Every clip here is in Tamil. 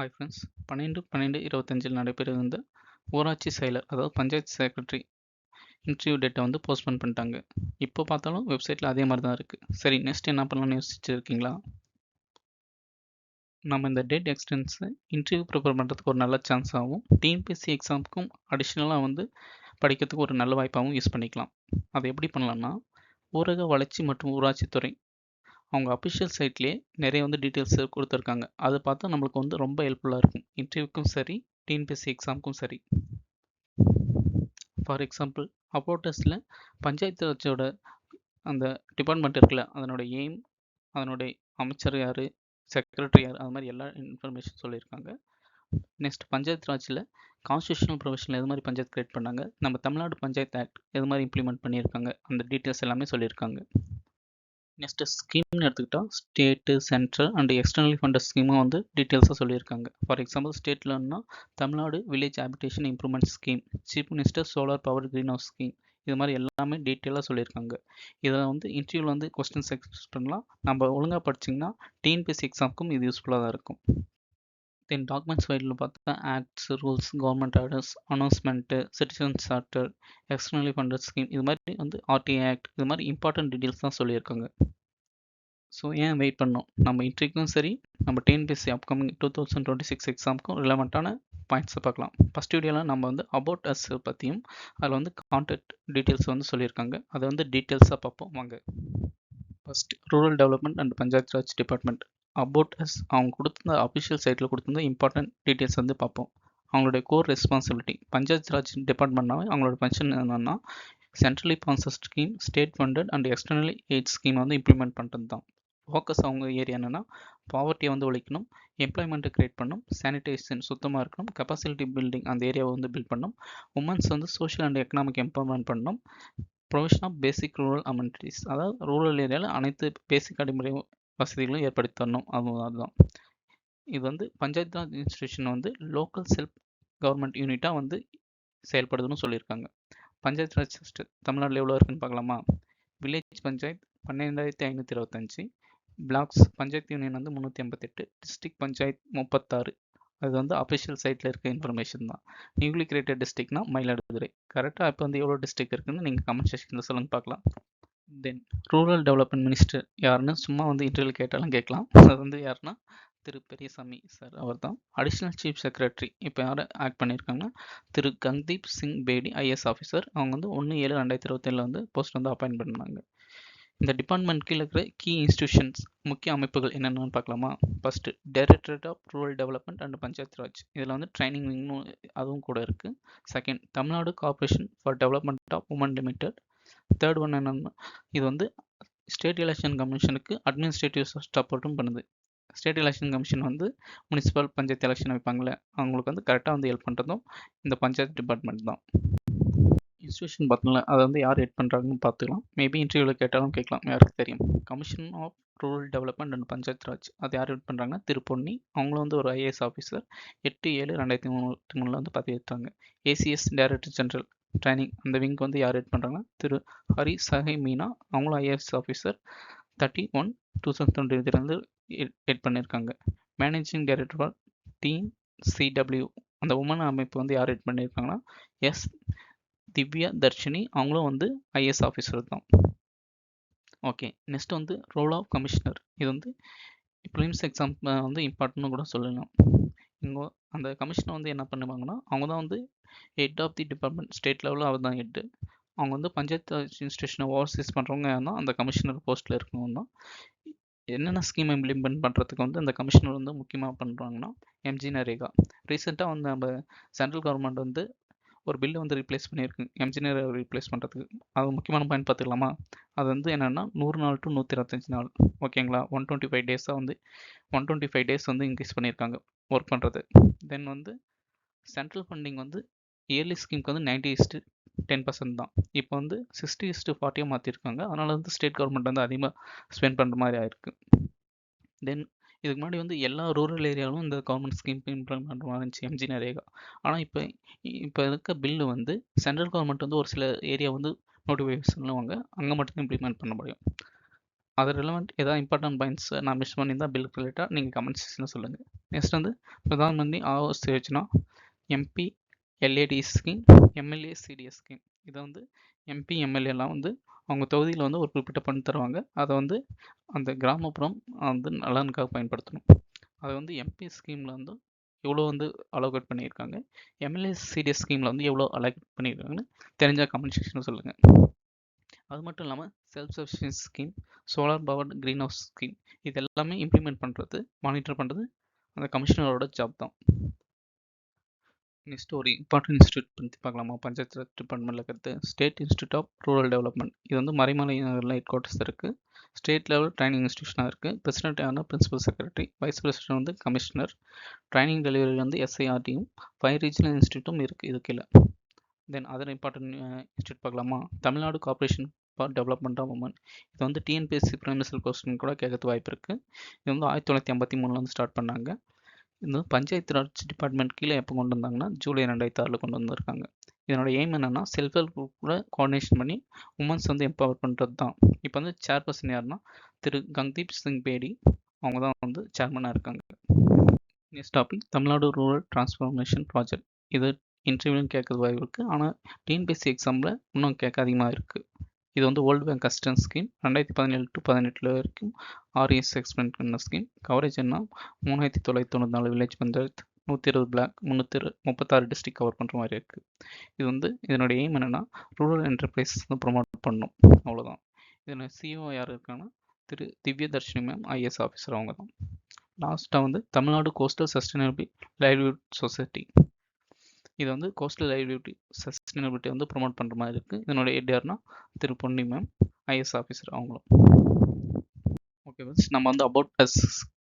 Hi friends. 12/12/25 நடைபெறவிருந்த ஊராட்சி செயலர், அதாவது பஞ்சாயத்து செக்ரட்டரி இன்டர்வியூ டேட்டை வந்து போஸ்ட்போன் பண்ணிட்டாங்க. இப்போ பார்த்தாலும் வெப்சைட்டில் அதே மாதிரி தான் இருக்குது. சரி, நெக்ஸ்ட் என்ன பண்ணலாம்னு யோசிச்சு இருக்கீங்களா? நம்ம இந்த டேட் எக்ஸ்டென்ஸை இன்டர்வியூ ப்ரிப்பேர் பண்ணுறதுக்கு ஒரு நல்ல சான்ஸ் ஆகும். டிஎன்பிஎஸ்சி எக்ஸாமுக்கும் அடிஷ்னலாக வந்து படிக்கிறதுக்கு ஒரு நல்ல வாய்ப்பாகவும் யூஸ் பண்ணிக்கலாம். அதை எப்படி பண்ணலாம்னா, ஊரக வளர்ச்சி மற்றும் ஊராட்சித்துறை அவங்க அஃபிஷியல் சைட்லேயே நிறைய வந்து டீட்டெயில்ஸ் கொடுத்துருக்காங்க. அதை பார்த்தா நம்மளுக்கு வந்து ரொம்ப ஹெல்ப்ஃபுல்லாக இருக்கும். இன்டர்வியூக்கும் சரி, டிஎன்பிஎஸ்சி எக்ஸாமுக்கும் சரி. ஃபார் எக்ஸாம்பிள், அபவுட் அஸ்ல பஞ்சாயத்து ராஜோட அந்த டிபார்ட்மெண்ட் இருக்குல்ல, அதனோட எய்ம், அதனுடைய அமைச்சர் யார், செக்ரட்டரி யார், அது மாதிரி எல்லா இன்ஃபர்மேஷன் சொல்லியிருக்காங்க. நெக்ஸ்ட், பஞ்சாயத்து ராஜில் கான்ஸ்டியூஷனல் ப்ரொவிஷனில் எது மாதிரி பஞ்சாயத்து கிரியேட் பண்ணாங்க, நம்ம தமிழ்நாடு பஞ்சாயத்து ஆக்ட் எது மாதிரி இம்ப்ளிமெண்ட் பண்ணியிருக்காங்க, அந்த டீட்டெயில்ஸ் எல்லாமே சொல்லியிருக்காங்க. நெக்ஸ்ட்டு ஸ்கீம்னு எடுத்துக்கிட்டால் state, central and externally funded ஸ்கீமும் வந்து டீட்டெயில்ஸாக சொல்லியிருக்காங்க. ஃபார் எக்ஸாம்பிள், ஸ்டேட்லன்னா Tamil Nadu village habitation improvement scheme, chief minister solar power green house scheme, இது மாதிரி எல்லாமே டீட்டெயிலாக சொல்லியிருக்காங்க. இதை வந்து இன்டர்வியூவில் வந்து கொஸ்டின்ஸ் எக்ஸ்பெக்ட் பண்ணலாம். நம்ம ஒழுங்காக படிச்சிங்கன்னா டிஎன்பிஎஸ்சி எக்ஸாமுக்கும் இது யூஸ்ஃபுல்லாக தான் இருக்கும். தென் டாக்குமெண்ட்ஸ் ஃபைலில் பார்த்தா acts, rules, government orders, announcement, citizen charter, externally funded scheme, இது மாதிரி வந்து ஆர்டிஐ ஆக்ட், இது மாதிரி இம்பார்ட்டன்ட் டீட்டெயில்ஸ் தான் சொல்லியிருக்காங்க. ஸோ ஏன் வெயிட் பண்ணோம்? நம்ம இன்டர்வியூக்கும் சரி, நம்ம டிஎன்பிஎஸ்சி அப்கமிங் 2026 எக்ஸாமுக்கும் ரிலவெண்ட்டான பாயிண்ட்ஸை பார்க்கலாம். ஃபஸ்ட் வீடியோவில் நம்ம வந்து அபவுட் அஸ் பற்றியும் அதில் வந்து கான்டாக்ட் டீட்டெயில்ஸ் வந்து சொல்லியிருக்காங்க. அதை வந்து டீட்டெயில்ஸாக பார்ப்போம் வாங்க. First, rural development and panchayat Raj department. About us அவங்க கொடுத்துருந்த அஃபிஷியல் சைட்டில் கொடுத்துருந்த இம்பார்ட்டன்ட் டீட்டெயில்ஸ் வந்து பார்ப்போம். அவங்களுடைய கோர் ரெஸ்பான்சிபிலிட்டி, பஞ்சாயத்து ராஜ் டிபார்ட்மெண்ட்னாவே அவங்களோட ஃபங்க்ஷன் என்னென்னா centrally sponsor scheme, state funded and externally eight scheme வந்து இம்ப்ளிமெண்ட் பண்ணுறது தான். ஃபோக்கஸ் அவங்க ஏரியா என்னென்னா பாவர்ட்டியை வந்து ஒழிக்கணும், எம்ப்ளாய்மெண்ட்டை க்ரியேட் பண்ணணும், சானிடைசேஷன் சுத்தமாக இருக்கணும், கெப்பாசிட்டி பில்டிங் அந்த ஏரியாவை வந்து பில்ட் பண்ணணும், உமன்ஸ் வந்து சோஷியல் அண்ட் எக்கனாமிக் எம்பவர்மெண்ட் பண்ணணும், provision of basic rural amenities, அதாவது ரூரல் ஏரியாவில் அனைத்து பேசிக் அடிப்படை வசதிகளும் ஏற்படுத்தி தரணும். அதுதான் இது வந்து பஞ்சாயத்து ராஜ் இன்ஸ்டிடியூஷன் வந்து லோக்கல் செல்ஃப் கவர்மெண்ட் யூனிட்டாக வந்து செயல்படுதுன்னு சொல்லியிருக்காங்க. பஞ்சாயத்து ராஜ் சிஸ்டம் தமிழ்நாட்டில் எவ்வளோ இருக்குன்னு பார்க்கலாமா? Village panchayat 12,525, blocks panchayat union வந்து 388, டிஸ்ட்ரிக்ட் பஞ்சாயத்து 36. அது வந்து அஃபிஷியல் சைட்டில் இருக்க இன்ஃபர்மேஷன் தான். நியூலி கிரியேட்டட் டிஸ்ட்ரிக்ட்னா மயிலாடுதுறை. கரெக்டாக இப்போ வந்து எவ்வளோ டிஸ்ட்ரிக்ட் இருக்குன்னு நீங்கள் கமெண்ட் செக்ஷனில் சொல்லுங்க பார்க்கலாம். தென் ரூரல் டெவலப்மெண்ட் மினிஸ்டர் யாருன்னு சும்மா வந்து இன்டர்வியூ கேட்டாலும் கேட்கலாம். அது வந்து யாருன்னா திரு பெரியசாமி சார், அவர் தான். அடிஷ்னல் சீஃப் செக்ரட்டரி இப்போ யாரை ஆக்ட் பண்ணியிருக்காங்கன்னா திரு கங்தீப் சிங் பேடி, ஐஏஎஸ் ஆஃபீஸர். அவங்க வந்து 1/7/2027 வந்து போஸ்ட் வந்து அப்பாயின்ட் பண்ணாங்க. இந்த டிபார்ட்மெண்ட் கீழே இருக்கிற கீ இன்ஸ்டிடியூஷன்ஸ், முக்கிய அமைப்புகள் என்னென்னு பார்க்கலாமா? First, directorate of rural development and panchayat raj, இதில் வந்து ட்ரைனிங் விங்கும் அதுவும் கூட இருக்குது. Second, Tamil Nadu corporation for development of women limited. Third one என்னென்னா, இது வந்து ஸ்டேட் எலெக்ஷன் கமிஷனுக்கு அட்மினிஸ்ட்ரேட்டிவ் சப்போர்ட்டும் பண்ணுது. ஸ்டேட் எலெக்ஷன் கமிஷன் வந்து முனிசிபல் பஞ்சாயத்து எலெக்ஷன் வைப்பாங்களே, அவங்களுக்கு வந்து கரெக்டாக வந்து ஹெல்ப் பண்ணுறதும் இந்த பஞ்சாயத்து டிபார்ட்மெண்ட் தான். இன்ஸ்டியூஷன் பார்த்தோம்ல, அதை வந்து யார் ஹெட் பண்ணுறாங்கன்னு பார்த்துக்கலாம். மேபி இன்டர்வியூவில் கேட்டாலும் கேட்கலாம், யாருக்கு தெரியும். Commission of rural development and panchayat raj, அது யார் ஹெட் பண்ணுறாங்கன்னா திரு பொன்னி. அவங்களும் வந்து ஒரு ஐஏஎஸ் ஆஃபீஸர். 8/7/2023 வந்து பதவியேற்றாங்க. ஏசிஎஸ் டைரக்டர் ஜெனரல் ட்ரைனிங், அந்த விங்க் வந்து யார் ஹெட் பண்ணுறாங்கன்னா திரு ஹரி சஹை மீனா. அவங்களும் ஐஏஎஸ் ஆஃபீஸர். 31/2023 வந்து ஹெட் பண்ணியிருக்காங்க. மேனேஜிங் டைரக்டர் ஃபார் TCW, அந்த உமன் அமைப்பு வந்து யார் ஹெட் பண்ணியிருக்காங்கன்னா எஸ் திவ்யா தர்ஷினி. அவங்களும் வந்து ஐஏஎஸ் ஆஃபீஸர் தான். ஓகே, நெக்ஸ்ட் வந்து ரோல் ஆஃப் கமிஷனர். இது வந்து ப்ரிலிம்ஸ் எக்ஸாம் வந்து இம்பார்ட்டன்ட்னு கூட சொல்லலாம். இங்கே அந்த கமிஷனர் வந்து என்ன பண்ணுவாங்கன்னா, அவங்க தான் வந்து head of the department. State லெவலில் அவர் தான் ஹெட்டு. அவங்க வந்து பஞ்சாயத்து இன்ஸ்டியூஷனை ஓவர்சீஸ் பண்ணுறவங்க தான் அந்த கமிஷனர் போஸ்ட்டில் இருக்கணும் தான். என்னென்ன ஸ்கீம் இம்ப்ளிமெண்ட் பண்ணுறதுக்கு வந்து அந்த கமிஷனர் வந்து முக்கியமாக பண்ணுறாங்கன்னா, எம்ஜி நரேகா. ரீசெண்டாக வந்து நம்ம சென்ட்ரல் கவர்மெண்ட் வந்து ஒரு பில்லு வந்து ரீப்ளேஸ் பண்ணியிருக்கு, எம்ஜி நரேகா ரீப்ளேஸ் பண்ணுறதுக்கு. அது முக்கியமான பாயிண்ட் பார்த்துக்கலாமா? அது வந்து என்னென்னா 100 நாள் டு 125 நாள், ஓகேங்களா? 125 டேஸாக வந்து 125 டேஸ் வந்து இன்க்ரீஸ் பண்ணியிருக்காங்க ஒர்க் பண்ணுறது. தென் வந்து சென்ட்ரல் ஃபண்டிங் வந்து இயர்லி ஸ்கீமுக்கு வந்து 90:10% தான். இப்போ வந்து 60:40 மாற்றிருக்காங்க. அதனால் வந்து ஸ்டேட் கவர்மெண்ட் வந்து அதிகமாக ஸ்பெண்ட் பண்ணுற மாதிரி ஆயிருக்கு. தென் இதுக்கு முன்னாடி வந்து எல்லா ரூரல் ஏரியாவிலும் இந்த கவர்மெண்ட் ஸ்கீம் இம்ப்ளிமெண்ட் பண்ணுற மாதிரி இருந்துச்சு, எம்ஜி நரேகா. ஆனால் இப்போ இருக்க பில்லு வந்து சென்ட்ரல் கவர்மெண்ட் வந்து ஒரு சில ஏரியா வந்து நோட்டிஃபிகேஷன் சொல்லுவாங்க, அங்கே மட்டும் இம்ப்ளிமெண்ட் பண்ண முடியும். அது ரிலவெண்ட் ஏதாவது இம்பார்ட்டன்ட் பாயிண்ட்ஸ் நான் மிஸ் பண்ணியிருந்தால் பில் ரிலேட்டாக நீங்கள் கமெண்ட் செக்ஷனில் சொல்லுங்கள். நெக்ஸ்ட் வந்து Pradhan Mantri Awas Yojana, MP LAD scheme, MLA CTS scheme. இதை வந்து எம்பி எம்எல்ஏலாம் வந்து அவங்க தொகுதியில் வந்து ஒரு குறிப்பிட்ட பணம் தருவாங்க. அதை வந்து அந்த கிராமப்புறம் வந்து நலனுக்காக பயன்படுத்தணும். அதை வந்து எம்பி ஸ்கீமில் வந்து எவ்வளோ வந்து அலோகேட் பண்ணியிருக்காங்க, எம்எல்ஏ சிடிஎஸ் ஸ்கீமில் வந்து எவ்வளோ அலோகேட் பண்ணியிருக்காங்கன்னு தெரிஞ்ச கமெண்ட் செக்ஷனில் சொல்லுங்கள். அது மட்டும் இல்லாமல் self sufficiency scheme, solar powered green house scheme, இது எல்லாமே இம்ப்ளிமெண்ட் பண்ணுறது, மானிட்டர் பண்ணுறது அந்த கமிஷனரோட ஜாப் தான். நெக்ஸ்ட் ஒரு இம்பார்ட்டன்ட் இன்ஸ்டியூட் பற்றி பார்க்கலாமா? பஞ்சாயத்து ராஜ் டிபார்ட்மெண்ட்டில் இருக்கிறது state institute of rural development. இது வந்து மறைமலை நகரில் ஹெட் குவார்ட்டர்ஸ் இருக்குது. ஸ்டேட் லெவல் ட்ரைனிங் இன்ஸ்டியூஷனாக இருக்குது. பிரசிடென்ட் ஆனால் பிரின்சிபல் செக்ரட்டரி, வைஸ் பிரசிடென்ட் வந்து கமிஷனர், ட்ரைனிங் டெலிவரி வந்து எஸ்ஐஆர்டியும் 5 ரீஜனல் இன்ஸ்டியூட்டும் இருக்குது இது கீழே. தென் அதர் இம்பார்ட்டன்ட் இன்ஸ்டியூட் பார்க்கலாமா? Tamil Nadu corporation for development of women. இது வந்து டிஎன்பிஎஸ்சி ப்ரைமிசல் கொஸ்டின் கூட கேட்கறது வாய்ப்பு இருக்குது. இது வந்து 1953 வந்து ஸ்டார்ட் பண்ணாங்க. இது வந்து பஞ்சாயத்து ராஜ் டிபார்ட்மெண்ட் கீழே எப்போ கொண்டு வந்தாங்கன்னா ஜூலை 2006 கொண்டு வந்திருக்காங்க. இதனோட எய்ம் என்னென்னா செல்ஃப் ஹெல்ப் குரூப் கூட கோஆர்டினேஷன் பண்ணி உமன்ஸ் வந்து எம்பவர் பண்ணுறது தான். இப்போ வந்து சேர்பர்சன் யாருன்னா திரு கங்தீப் சிங் பேடி, அவங்க தான் வந்து சேர்மனாக இருக்காங்க. Next topic Tamil Nadu rural transformation project. இது இன்டர்வியூன்னு கேட்கறது வாய்ப்பு இருக்குது. ஆனால் டிஎன்பிஎஸ்சி எக்ஸாமில் இன்னும் கேட்க அதிகமாக இருக்குது. இது வந்து world bank assistance scheme. 2017 to 18 வரைக்கும் ஆர்இஎஸ் எக்ஸ்பெண்ட் பண்ண ஸ்கீம். கவரேஜ் என்ன? 3994 village panchayat, 120 block, 336 district cover பண்ணுற மாதிரி இருக்குது. இது வந்து இதனுடைய எய்ம் என்னென்னா ரூரல் என்டர்பிரைஸ் வந்து ப்ரொமோட் பண்ணணும், அவ்வளோதான். இதில் சிஓ யார் இருக்காங்கன்னா திரு திவ்ய தர்ஷினி மேம், ஐஏஎஸ் ஆஃபீஸர், அவங்க தான். லாஸ்ட்டாக வந்து Tamil Nadu coastal sustainability livelihood society. இது வந்து கோஸ்டல் லைவ்லிஹுட் சஸ்டைனபிலிட்டி வந்து ப்ரொமோட் பண்ணுற மாதிரி இருக்குது. இதனோட ஹெட் யார்னா திரு பொன்னி மேம், ஐஎஸ் ஆஃபீஸர், அவங்களும். ஓகே ஃப்ரெண்ட்ஸ், நம்ம வந்து அபவுட் அஸ்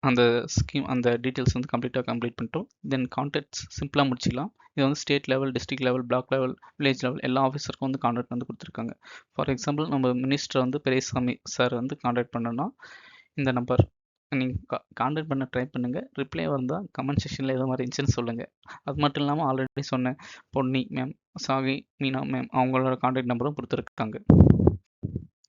அந்த ஸ்கீம் அந்த டீட்டெயில்ஸ் வந்து கம்ப்ளீட் பண்ணிட்டோம். தென் கான்டாக்ட்ஸ் சிம்பிளாக முடிச்சிக்கலாம். இது வந்து state level, district level, block level, village level எல்லா ஆஃபீஸருக்கும் வந்து கான்டாக்ட் வந்து கொடுத்துருக்காங்க. ஃபார் எக்ஸாம்பிள் நம்ம மினிஸ்டர் வந்து பெரியசாமி சார் வந்து கான்டாக்ட் பண்ணோன்னா இந்த நம்பர் நீங்கள் கான்டாக்ட் பண்ண ட்ரை பண்ணுங்கள். ரிப்ளை வந்தால் கமெண்ட் செக்ஷனில் எது மாதிரி இருந்துச்சுன்னு சொல்லுங்கள். அது மட்டும் இல்லாமல் ஆல்ரெடி சொன்ன பொன்னி மேம், சாகி மீனா மேம், அவங்களோட கான்டாக்ட் நம்பரும் கொடுத்துருக்காங்க.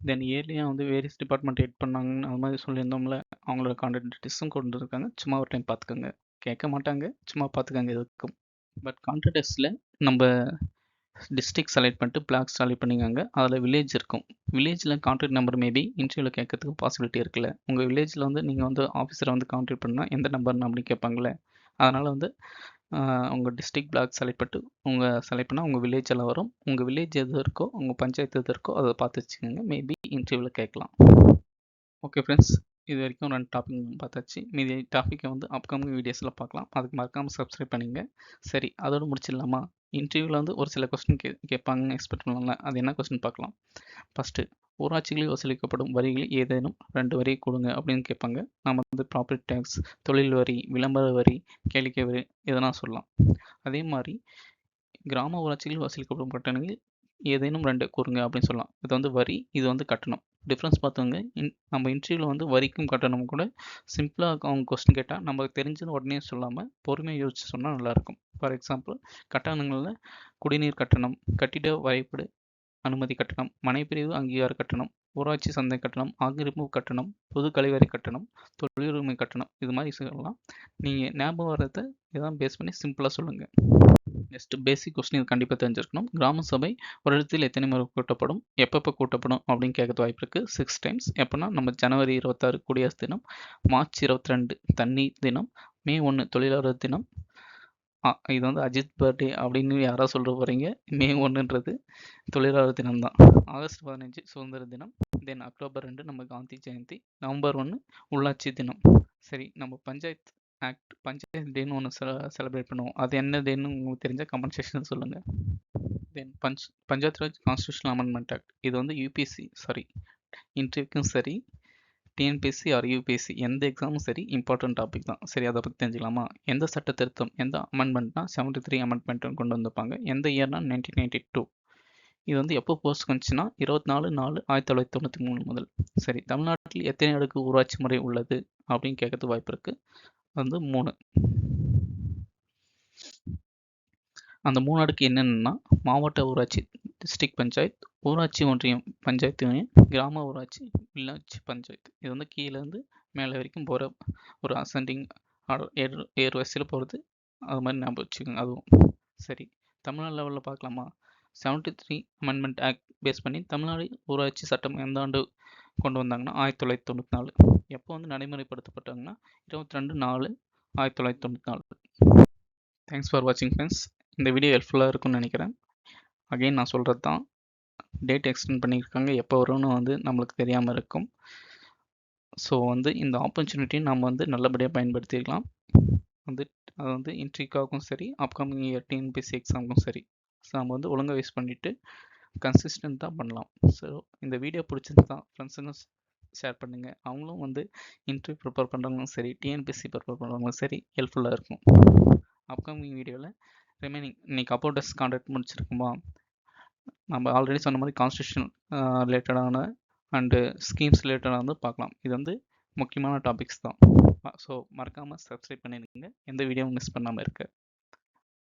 தென் இயர்லியாக வந்து வேரியஸ் டிபார்ட்மெண்ட் ஹெட் பண்ணாங்கன்னு அது மாதிரி சொல்லியிருந்தோம்ல, அவங்களோட கான்டாக்ட் டீட்டெயில்ஸும் கொண்டு இருக்காங்க. சும்மா ஒரு டைம் பார்த்துக்கோங்க. கேட்க மாட்டாங்க, சும்மா பார்த்துக்கோங்க எதுக்கும். பட் கான்டாக்ட் டெஸ்ட்டில் நம்ம டிஸ்ட்ரிக்ட் செலக்ட் பண்ணிட்டு பிளாக் செலக்ட் பண்ணிக்கோங்க. அதில் வில்லேஜ் இருக்கும். வில்லேஜில் கான்டாக்ட் நம்பர் மேபி இன்டர்வியூவில் கேட்கறதுக்கு பாசிபிலிட்டி இருக்குல்ல. உங்கள் வில்லேஜில் வந்து நீங்கள் வந்து ஆஃபீஸரை வந்து கான்டாக்ட் பண்ணால் எந்த நம்பர்னு அப்படி கேட்பாங்களே. அதனால் வந்து உங்கள் டிஸ்ட்ரிக்ட் பிளாக் செலக்ட் பண்ணிட்டு செலக்ட் பண்ணால் உங்கள் வில்லேஜ் எல்லாம் வரும். உங்கள் வில்லேஜ் எது இருக்கோ, உங்கள் பஞ்சாயத்து எது இருக்கோ அதை பார்த்து வச்சுக்கோங்க. மேபி இன்டர்வியூவில் கேட்கலாம். ஓகே ஃப்ரெண்ட்ஸ், இது வரைக்கும் 2 டாபிக் பார்த்தாச்சு. மீதி டாப்பிக்கை வந்து அப்கமிங் வீடியோஸில் பார்க்கலாம். அதுக்கு மறக்காமல் சப்ஸ்கிரைப் பண்ணிங்க. சரி, அதோடு முடிச்சிடலாமா? இன்டர்வியூவில் வந்து ஒரு சில கொஸ்டின் கேட்பாங்கன்னு எக்ஸ்பெக்ட் பண்ணலாம்ல. அது என்ன கொஸ்டின் பார்க்கலாம். ஃபஸ்ட்டு, ஊராட்சிகளில் வசூலிக்கப்படும் வரிகளில் ஏதேனும் 2 வரி கொடுங்க அப்படின்னு கேட்பாங்க. நம்ம வந்து ப்ராப்பர்ட்டி டேக்ஸ், தொழில் வரி, விளம்பர வரி, கேளிக்கை வரி எதனா சொல்லலாம். அதே மாதிரி கிராம ஊராட்சிகளில் வசூலிக்கப்படும் கட்டணங்கள் ஏதேனும் 2 கூறுங்க அப்படின்னு சொல்லலாம். இது வந்து வரி, இது வந்து கட்டணம். டிஃப்ரென்ஸ் பார்த்தவங்க நம்ம இன்டர்வியூவில் வந்து வரிக்கும் கட்டணமும் கூட சிம்பிளாக அவங்க கொஸ்டின் கேட்டால் நமக்கு தெரிஞ்சது உடனே சொல்லாமல் பொறுமையாக யோசிச்சு சொன்னால் நல்லாயிருக்கும். ஃபார் எக்ஸாம்பிள், கட்டணங்களில் குடிநீர் கட்டணம், கட்டிட வரைபட அனுமதி கட்டணம், மனைப்பிரிவு அங்கீகார கட்டணம், ஊராட்சி சந்தை கட்டணம், ஆக்கிரமிப்பு கட்டணம், பொது கழிவறை கட்டணம், தொழிலுரிமை கட்டணம், இது மாதிரி சொல்லலாம். நீங்கள் ஞாபகம் வர்றதை இதான் பேஸ் பண்ணி சிம்பிளாக சொல்லுங்கள். நெக்ஸ்ட் பேசிக் கொஸ்டின் இது கண்டிப்பாக தெரிஞ்சிருக்கணும். கிராம சபை ஒரு இடத்தில் எத்தனை முறை கூட்டப்படும், எப்பப்போ கூட்டப்படும் அப்படின்னு கேட்கறது வாய்ப்பு இருக்குது. 6 டைம்ஸ். எப்போனா நம்ம ஜனவரி 26 குடியரசு தினம், மார்ச் 22 தண்ணீர் தினம், மே 1 தொழிலாளர் தினம். இது வந்து அஜித் பர்த்டே அப்படின்னு யாராவது சொல்ல போகிறீங்க. மே 1ன்றது தொழிலாளர் தினம் தான். ஆகஸ்ட் 15 சுதந்திர தினம். தென் அக்டோபர் 2 நம்ம காந்தி ஜெயந்தி. நவம்பர் 1 உள்ளாட்சி தினம். சரி, நம்ம பஞ்சாயத்து ஆக்ட், பஞ்சாயத்து டேன்னு ஒன்று செலிப்ரேட் பண்ணுவோம். அது என்ன டேன்னு உங்களுக்கு தெரிஞ்ச கமெண்ட் செக்ஷன் சொல்லுங்கள். Then panchayat raj constitutional amendment act. இது வந்து யூபிஎஸ்சி இன்டர்வியூக்கும் சரி, டிஎன்பிஎஸ்சி ஆர் யூபிஎஸ்சி எந்த எக்ஸாமும் சரி இம்பார்ட்டன்ட் டாபிக் தான். சரி, அதை பற்றி தெரிஞ்சுக்கலாமா? எந்த சட்ட திருத்தம், எந்த அமெண்ட்மெண்ட்னா 73 அமெண்ட்மெண்ட் கொண்டு வந்திருப்பாங்க. எந்த இயர்னா 1992. இது வந்து எப்போ போஸ்ட் வந்துச்சுன்னா 24/4/1993 முதல். சரி, தமிழ்நாட்டில் எத்தனை அடுக்கு ஊராட்சி முறை உள்ளது அப்படின்னு கேட்கறதுக்கு வாய்ப்பு இருக்குது. வந்து 3. அந்த 3 அடுக்கு என்னென்னா மாவட்ட ஊராட்சி டிஸ்ட்ரிக்ட் பஞ்சாயத்து, ஊராட்சி ஒன்றியம் பஞ்சாயத்து யூனியன், கிராம ஊராட்சி வில்லேஜ் பஞ்சாயத்து. இது வந்து கீழேருந்து மேலே வரைக்கும் போகிற ஒரு அசெண்டிங் ஏறு வரிசையில் போகிறது. அது மாதிரி ஞாபகம் வச்சுக்கோங்க. அதுவும் சரி. தமிழ்நாடு லெவலில் பார்க்கலாமா? 73 அமெண்ட்மெண்ட் ஆக்ட் பேஸ் பண்ணி தமிழ்நாடு ஊராட்சி சட்டம் எந்த ஆண்டு கொண்டு வந்தாங்கன்னா 1994. எப்போ வந்து நடைமுறைப்படுத்தப்பட்டாங்கன்னா 22/4/1994. தேங்க்ஸ் ஃபார் வாட்சிங் ஃப்ரெண்ட்ஸ். இந்த வீடியோ ஹெல்ப்ஃபுல்லாக இருக்கும்னு நினைக்கிறேன். அகெயின் நான் சொல்கிறது தான், டேட் எக்ஸ்டெண்ட் பண்ணியிருக்காங்க, எப்போ வரும்னு வந்து நம்மளுக்கு தெரியாமல் இருக்கும். ஸோ வந்து இந்த ஆப்பர்ச்சுனிட்டியை நம்ம வந்து நல்லபடியாக பயன்படுத்திக்கலாம். அது வந்து இன்ட்ரிக்காகவும் சரி, அப்கமிங் இயர் டிஎன்பிஎஸ்சி எக்ஸாமுக்கும் சரி. ஸோ நம்ம வந்து ஒழுங்காக யூஸ் பண்ணிவிட்டு கன்சிஸ்டண்ட்டாக பண்ணலாம். ஸோ இந்த வீடியோ பிடிச்சிருந்தா ஃப்ரெண்ட்ஸுக்கும் ஷேர் பண்ணுங்கள். அவங்களும் வந்து இன்டர்வியூ ப்ரிப்பேர் பண்ணுறவங்களும் சரி, டிஎன்பிஎஸ்சி ப்ரிப்பேர் பண்ணுறவங்களும் சரி ஹெல்ப்ஃபுல்லாக இருக்கும். அப்கமிங் வீடியோவில் ரிமைனிங் இன்றைக்கி அபவுட் அஸ் கான்டெக்ட் முடிச்சிருக்குமா, நம்ம ஆல்ரெடி சொன்ன மாதிரி கான்ஸ்டியூஷன் ரிலேட்டடான அண்டு ஸ்கீம்ஸ் ரிலேட்டடாக வந்து பார்க்கலாம். இது வந்து முக்கியமான டாபிக்ஸ் தான். ஸோ மறக்காமல் சப்ஸ்கிரைப் பண்ணிடுங்க, எந்த வீடியோவும் மிஸ் பண்ணாமல் இருக்க.